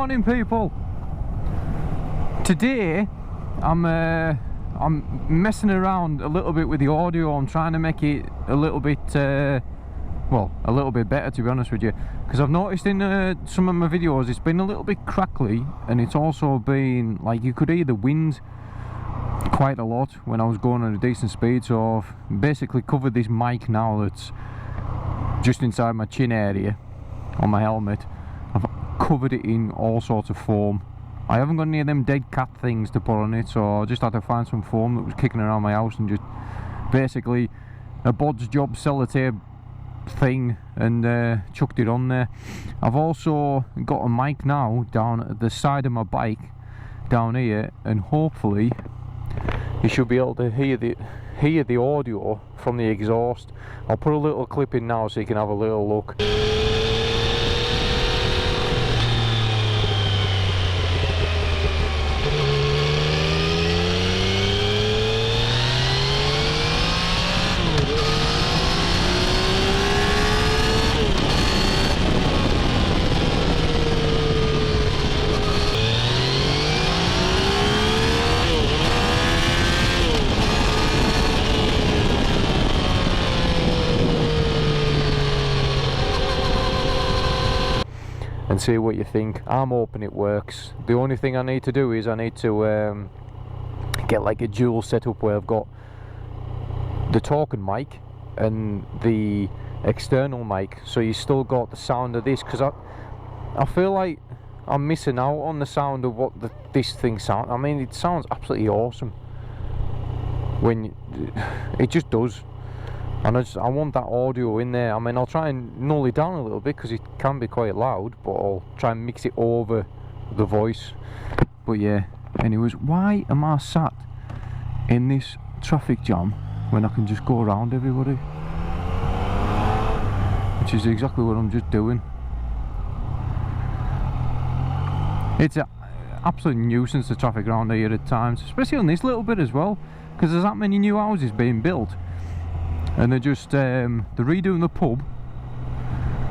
Morning, people. Today I'm messing around a little bit with the audio. I'm trying to make it a little bit well, a little bit better, to be honest with you, because I've noticed in some of my videos it's been a little bit crackly, and it's also been like you could hear the wind quite a lot when I was going at a decent speed. So I've basically covered this mic now that's just inside my chin area on my helmet. I've covered it in all sorts of foam. I haven't got any of them dead cat things to put on it, so I just had to find some foam that was kicking around my house and just basically a bod's job sellotape thing and chucked it on there. I've also got a mic now down at the side of my bike down here, and hopefully you should be able to hear the audio from the exhaust. I'll put a little clip in now so you can have a little look. And see what you think. I'm hoping it works. The only thing I need to do is I need to get like a dual setup where I've got the talking mic and the external mic, so you still got the sound of this, because I feel like I'm missing out on the sound of what this thing sounds. I mean, it sounds absolutely awesome when it just does. And I want that audio in there. I mean, I'll try and null it down a little bit because it can be quite loud, but I'll try and mix it over the voice. But yeah, anyways, why am I sat in this traffic jam when I can just go around everybody? Which is exactly what I'm just doing. It's an absolute nuisance, the traffic around here at times, especially on this little bit as well, because there's that many new houses being built. And they're just they're redoing the pub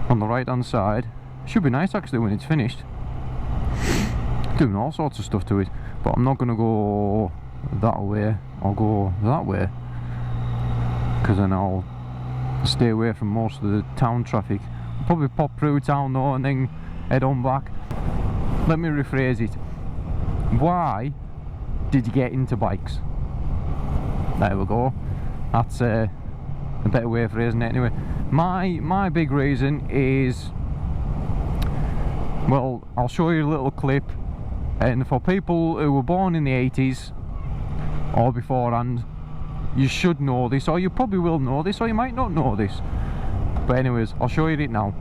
on the right hand side. Should be nice actually when it's finished. Doing all sorts of stuff to it, but I'm not going to go that way. I'll go that way, because then I'll stay away from most of the town traffic. I'll probably pop through town though and then head on back. Let me rephrase it. Why did you get into bikes? There we go. That's a better way of phrasing it anyway. My big reason is, well, I'll show you a little clip, and for people who were born in the 80s or beforehand, you should know this, or you probably will know this, or you might not know this, but anyways, I'll show you it now.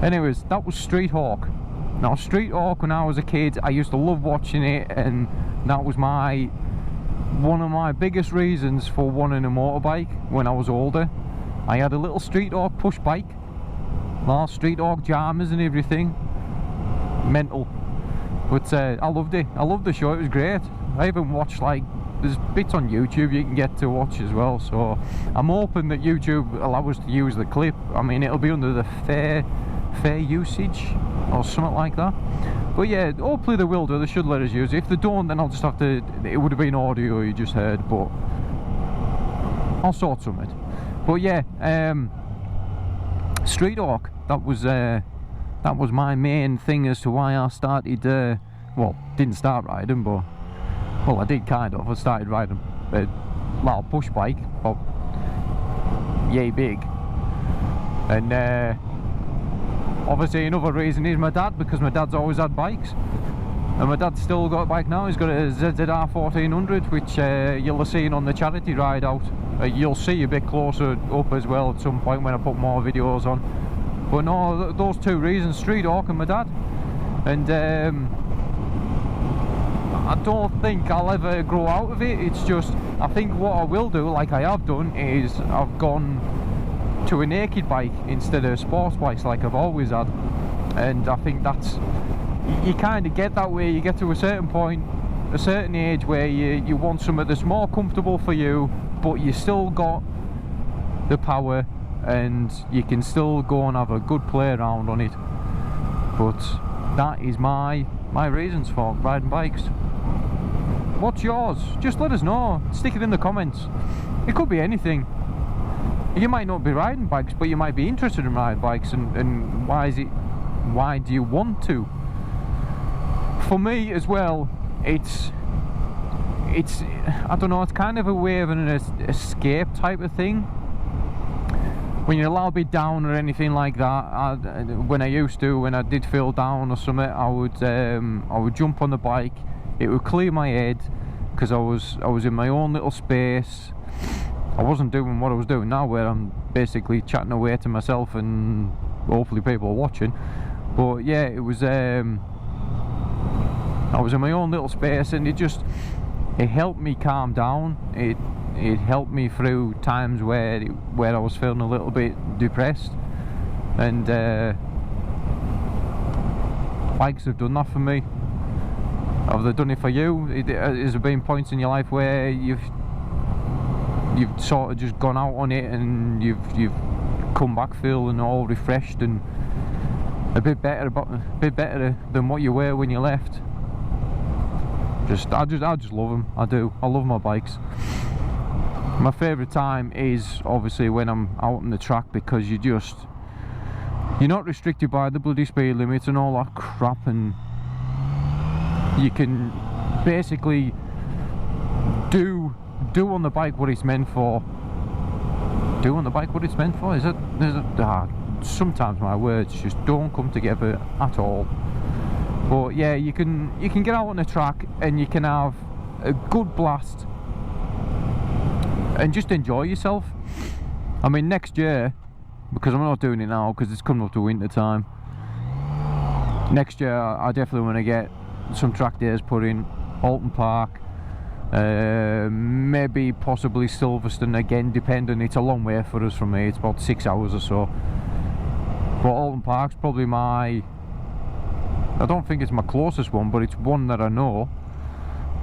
Anyways, that was Street Hawk. Now, Street Hawk, when I was a kid, I used to love watching it, and that was one of my biggest reasons for wanting a motorbike when I was older. I had a little Street Hawk push bike, Street Hawk jammers and everything. Mental. But I loved it. I loved the show. It was great. I even watched, like, there's bits on YouTube you can get to watch as well, so I'm hoping that YouTube allow us to use the clip. I mean, it'll be under the fair usage or something like that, but yeah, hopefully they will do. They should let us use it. If they don't, then I'll just have to, it would have been audio you just heard, but I'll sort something. But yeah, Street Hawk, that was my main thing as to why I started well, didn't start riding, but well, I did kind of. I started riding a little push bike, about yay big, and obviously another reason is my dad, because my dad's always had bikes, and my dad's still got a bike now. He's got a ZZR 1400, which you'll have seen on the charity ride out. You'll see a bit closer up as well at some point when I put more videos on. But no, those two reasons, Street Hawk and my dad. And I don't think I'll ever grow out of it. It's just, I think what I will do, like I have done, is I've gone to a naked bike instead of sports bikes like I've always had. And I think that's, you kind of get that way. You get to a certain point, a certain age, where you want something that's more comfortable for you, but you still got the power and you can still go and have a good play around on it. But that is my reasons for riding bikes. What's yours? Just let us know. Stick it in the comments. It could be anything. You might not be riding bikes, but you might be interested in riding bikes, and why do you want to? For me as well, it's I don't know, it's kind of a way of an escape type of thing. When you're a little bit down or anything like that, when I did feel down or something, I would jump on the bike. It would clear my head, because I was in my own little space. I wasn't doing what I was doing now, where I'm basically chatting away to myself and hopefully people are watching. But yeah, it was I was in my own little space, and it helped me calm down. It helped me through times where I was feeling a little bit depressed, and bikes have done that for me. Have they done it for you? Has there been points in your life where you've sort of just gone out on it and you've come back feeling all refreshed and a bit better than what you were when you left? I just love them. I do. I love my bikes. My favourite time is obviously when I'm out on the track, because you're not restricted by the bloody speed limits and all that crap, and you can basically do on the bike what it's meant for. Do on the bike what it's meant for? Is it sometimes my words just don't come together at all. But yeah, you can get out on the track and you can have a good blast and just enjoy yourself. I mean, next year, because I'm not doing it now because it's coming up to winter time, next year I definitely want to get some track days put in. Alton Park, maybe possibly Silverstone again, depending. It's a long way for us from here. It's about 6 hours or so. But Alton Park's probably I don't think it's my closest one, but it's one that I know.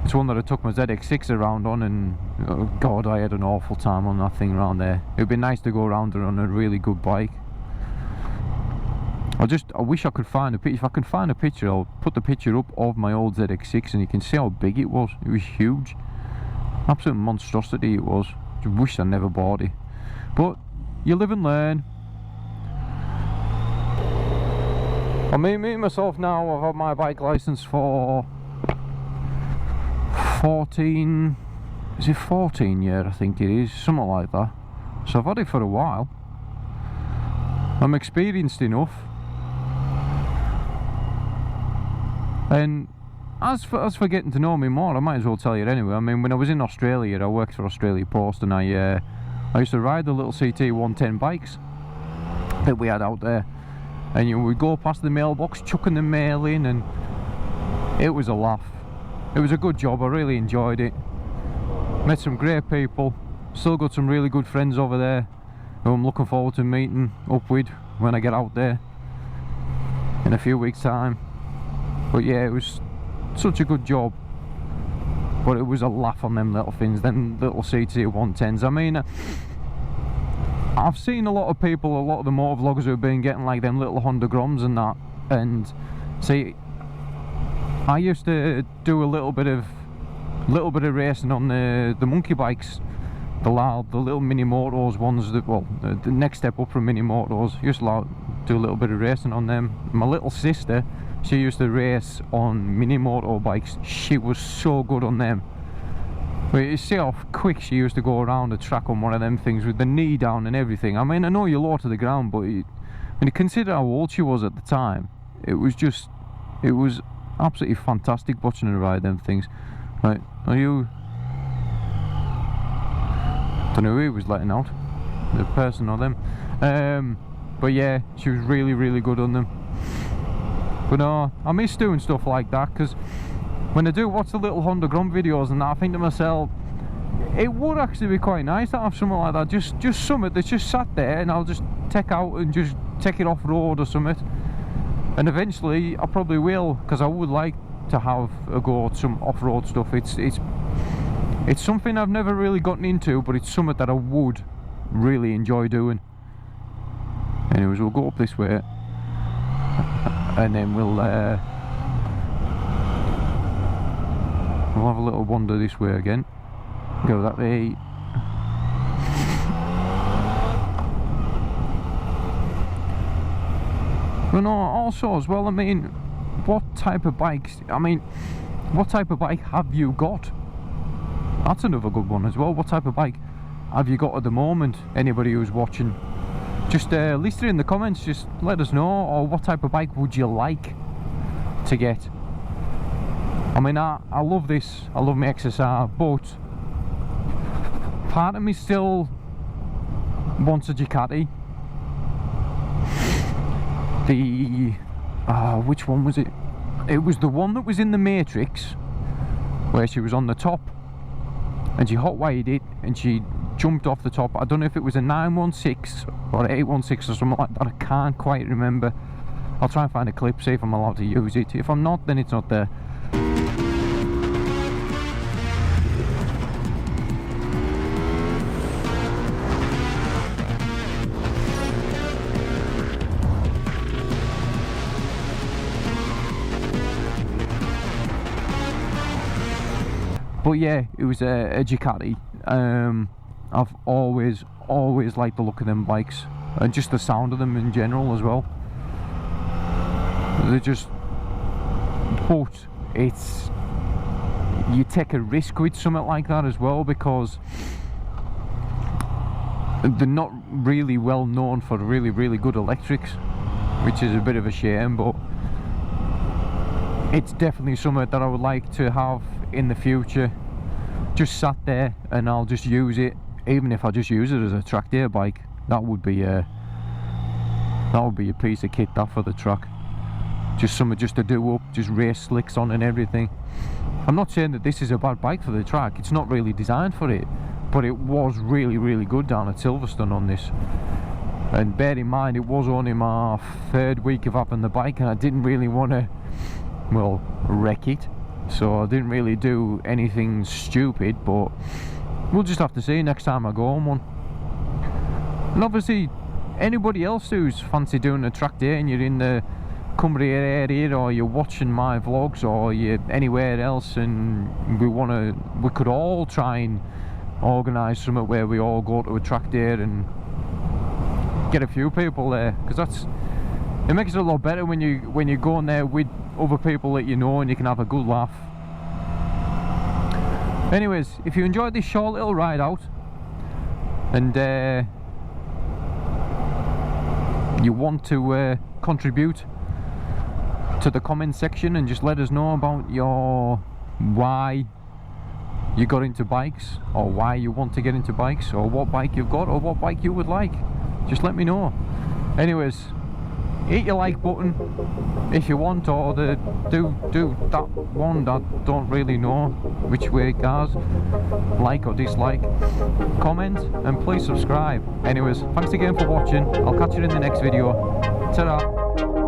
It's one that I took my ZX6 around on, and oh God, I had an awful time on that thing around there. It would be nice to go around it on a really good bike. I wish I could find a picture. If I can find a picture, I'll put the picture up of my old ZX6 and you can see how big it was. It was huge. Absolute monstrosity it was. Just wish I never bought it. But you live and learn. I mean, me myself now, I've had my bike license for 14 years, I think it is, something like that. So I've had it for a while. I'm experienced enough. And as for getting to know me more, I might as well tell you anyway. I mean, when I was in Australia, I worked for Australia Post, and I used to ride the little CT 110 bikes that we had out there. And we'd go past the mailbox chucking the mail in, and it was a laugh. It was a good job. I really enjoyed it. Met some great people. Still got some really good friends over there who I'm looking forward to meeting up with when I get out there in a few weeks' time. But yeah, it was such a good job. But it was a laugh on them little things, them little CT 110s. I mean, I've seen a lot of people, a lot of the motor vloggers who have been getting like them little Honda Groms and that. And see, I used to do a little bit of racing on the monkey bikes, the little mini motos ones. The next step up from mini motos. Used to do a little bit of racing on them. My little sister, she used to race on mini moto bikes. She was so good on them. But you see how quick she used to go around the track on one of them things with the knee down and everything. I mean, I know you're low to the ground, but when you consider how old she was at the time, it was absolutely fantastic watching her ride them things. Right, are you... don't know who he was letting out, the person or them. But yeah, she was really, really good on them. But no, I miss doing stuff like that, because when I do watch the little Honda Grunt videos and that, I think to myself, it would actually be quite nice to have something like that, just something that's just sat there and I'll just take out and just take it off road or something. And eventually I probably will, because I would like to have a go at some off-road stuff. It's something I've never really gotten into, but it's something that I would really enjoy doing. Anyways, we'll go up this way and then we'll have a little wander this way again. Go that way. But no, also as well, I mean, what type of bikes, what type of bike have you got? That's another good one as well. What type of bike have you got at the moment? Anybody who's watching, just list it in the comments, just let us know. Or what type of bike would you like to get? I mean, I love this, I love my XSR, but part of me still wants a Ducati. Which one was it? It was the one that was in the Matrix, where she was on the top and she hot-wired it and she jumped off the top. I don't know if it was a 916 or 816 or something like that, I can't quite remember. I'll try and find a clip, see if I'm allowed to use it. If I'm not, then it's not there. But yeah, it was a Ducati. I've always liked the look of them bikes and just the sound of them in general as well. They're just, but it's, you take a risk with something like that as well, because they're not really well known for really good electrics, which is a bit of a shame. But it's definitely something that I would like to have in the future, just sat there and I'll just use it. Even if I just use it as a track day bike, that would be a piece of kit, that, for the track. Just something just to do up, just race slicks on and everything. I'm not saying that this is a bad bike for the track, it's not really designed for it, but it was really good down at Silverstone on this. And bear in mind, it was only my 3rd week of having the bike and I didn't really want to, well, wreck it. So I didn't really do anything stupid, but we'll just have to see next time I go on one. And obviously, anybody else who's fancy doing a track day and you're in the Cumbria area, or you're watching my vlogs, or you're anywhere else, and we could all try and organise something where we all go to a track day and get a few people there, because it makes it a lot better when you go in there with other people that you know and you can have a good laugh. Anyways, if you enjoyed this short little ride out and you want to contribute to the comment section and just let us know about why you got into bikes, or why you want to get into bikes, or what bike you've got, or what bike you would like, just let me know. Anyways, hit your like button if you want, or do that one that don't really know which way it goes, like or dislike, comment, and please subscribe. Anyways, thanks again for watching. I'll catch you in the next video. Ta-ra.